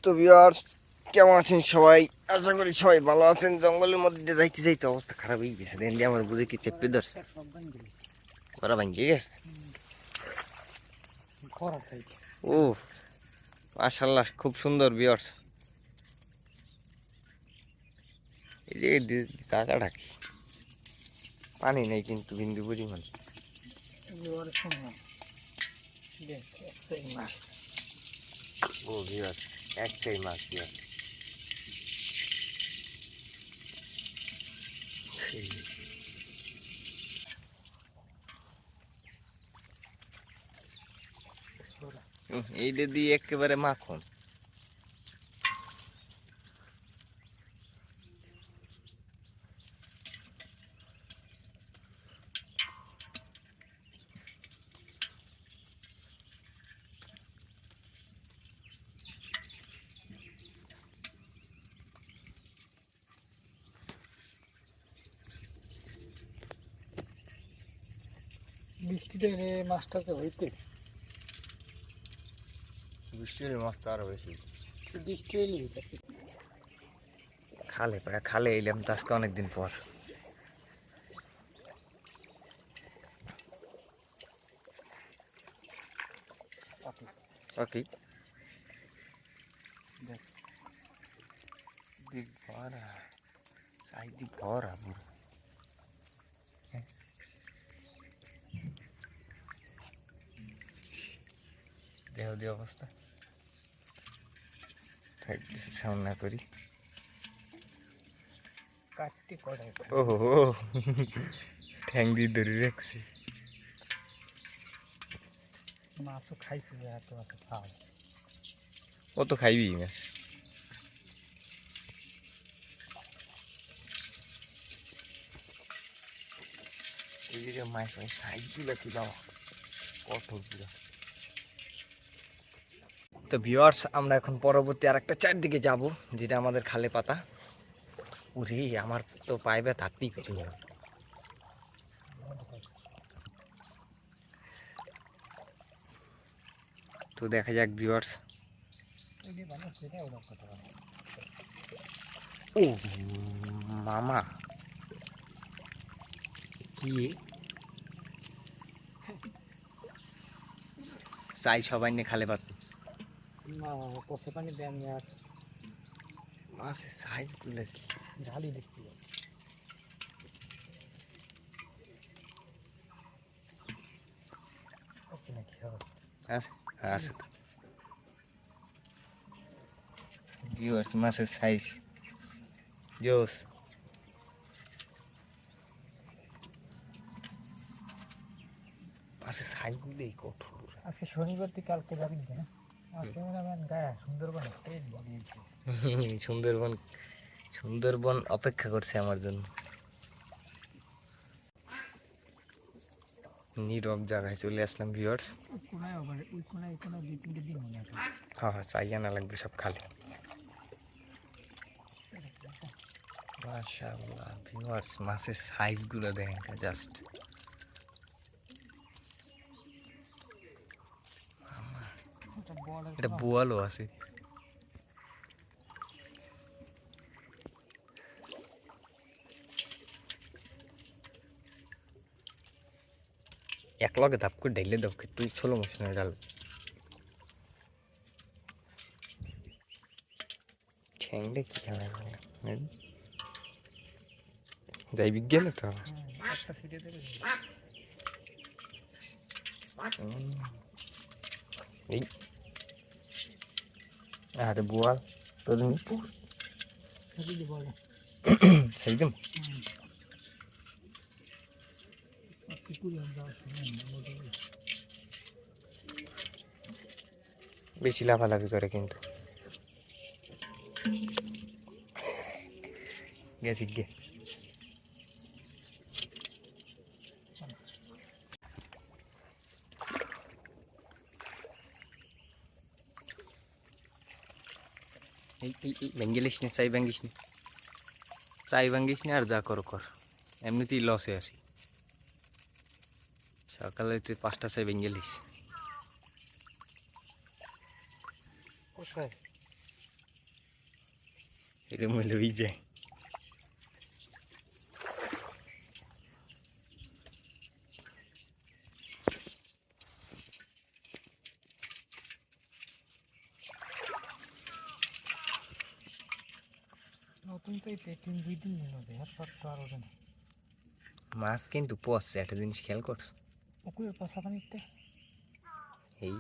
তো ভিউয়ার্স, কেমন আছেন সবাই? আশা করি সবাই ভালো আছেন। জঙ্গলের মধ্যে যাইতে যাইতে অবস্থা খারাপ হয়ে গেছে। দেন দিয়ে আমার বুঝে কি চেপে ধরছে, ওরা ভাঙ্গিয়ে গেছে। ও মাশাআল্লাহ, খুব সুন্দর ভিউয়ার্স। এই যে টাকাটা কি, পানি নেই কিন্তু বিন্দু পরিমাণ। ও ভিউয়ার্স, একটাই মাছ ভিউয়ার্স। এইটা দিয়ে একেবারে মাখন। বৃষ্টিতে মাছটা তো হইতে বৃষ্টির মাছ তো আরো বেশি। বৃষ্টি হইলে খালে এলাম তো আজকে অনেকদিন পর। ওকে, দিক ভরা, চারিদিক ভরা পুরো। দেহ দিয়ে অবস্থা, সাউন্ড না করি। কাটতে কড়াই ওহো, ঠ্যাং দিয়ে ধরে রাখছে। মাছও খাইছে এত এত খাওয়া। ও তো খাইবি মাছ। এই যে মাছ সাইজ গুলো কি দাও, কঠোর পুরো। তো ভিউয়ার্স, আমরা এখন পরবর্তী আরেকটা চারদিকে যাব, যেটা আমাদের খালে পাতা। ওরে আমার তো পায়ে ব্যথা, হাঁটতেই পারি না। তো দেখা যাক ভিউয়ার্স। ও মামা, কি চাই সবাই নিয়ে খালে পাতা। কষে পানি দেন আর মাছের সাইজ গুলো কি, ঢালি দেখতে আছে নাকি? আছে আছে তো ভিউয়ার্স, মাছের সাইজ জোস। মাছের সাইজ গুলোই কঠোর। আজকে শনিবার থেকে কালকে যাবি না? আমার ক্যামেরাম্যান গায়া সুন্দরবন সুন্দরবন, সুন্দরবন অপেক্ষা করছে আমার জন্য। নীরব জায়গায় চলে আসলাম ভিউয়ার্স। ওই কোনায় দুই তিনটে দিন মনে আছে। হ্যাঁ হ্যাঁ, চাই আনা লাগবে সব খালে। মাশাআল্লাহ ভিউয়ার্স, মাছের সাইজ গুলো দেখেন জাস্ট। এটা বোয়ালও আছে। এক লগে ধাপ করে ঢেলে দাও, তুই ছোলো মশলা ডাল। ঠ্যাংটা কি খেলা যাই বিজ্ঞান তো। একটা সিটে দেবে এই আরে বোয়াল তোর বলে সেই দিন বেশি লাফালাফি করে কিন্তু। গেছি গে ভেঙ্গিলিস নে, চাই ভাঙ্গিস নে, চাই ভাঙ্গিস নে, আর যা করো কর। এমনিতেই লসে আছি। সকালে তুই 5টা চাই ভেঙ্গিলিস। কোথায় এটা মূল্য হয়ে যায়। নতুন চাইতে 2-3 দিন হবে এরপর তো আরো দেন মাছ কিন্তু পচছে, একটা জিনিস খেয়াল করছো? পুকুরের পচা পানিতে এই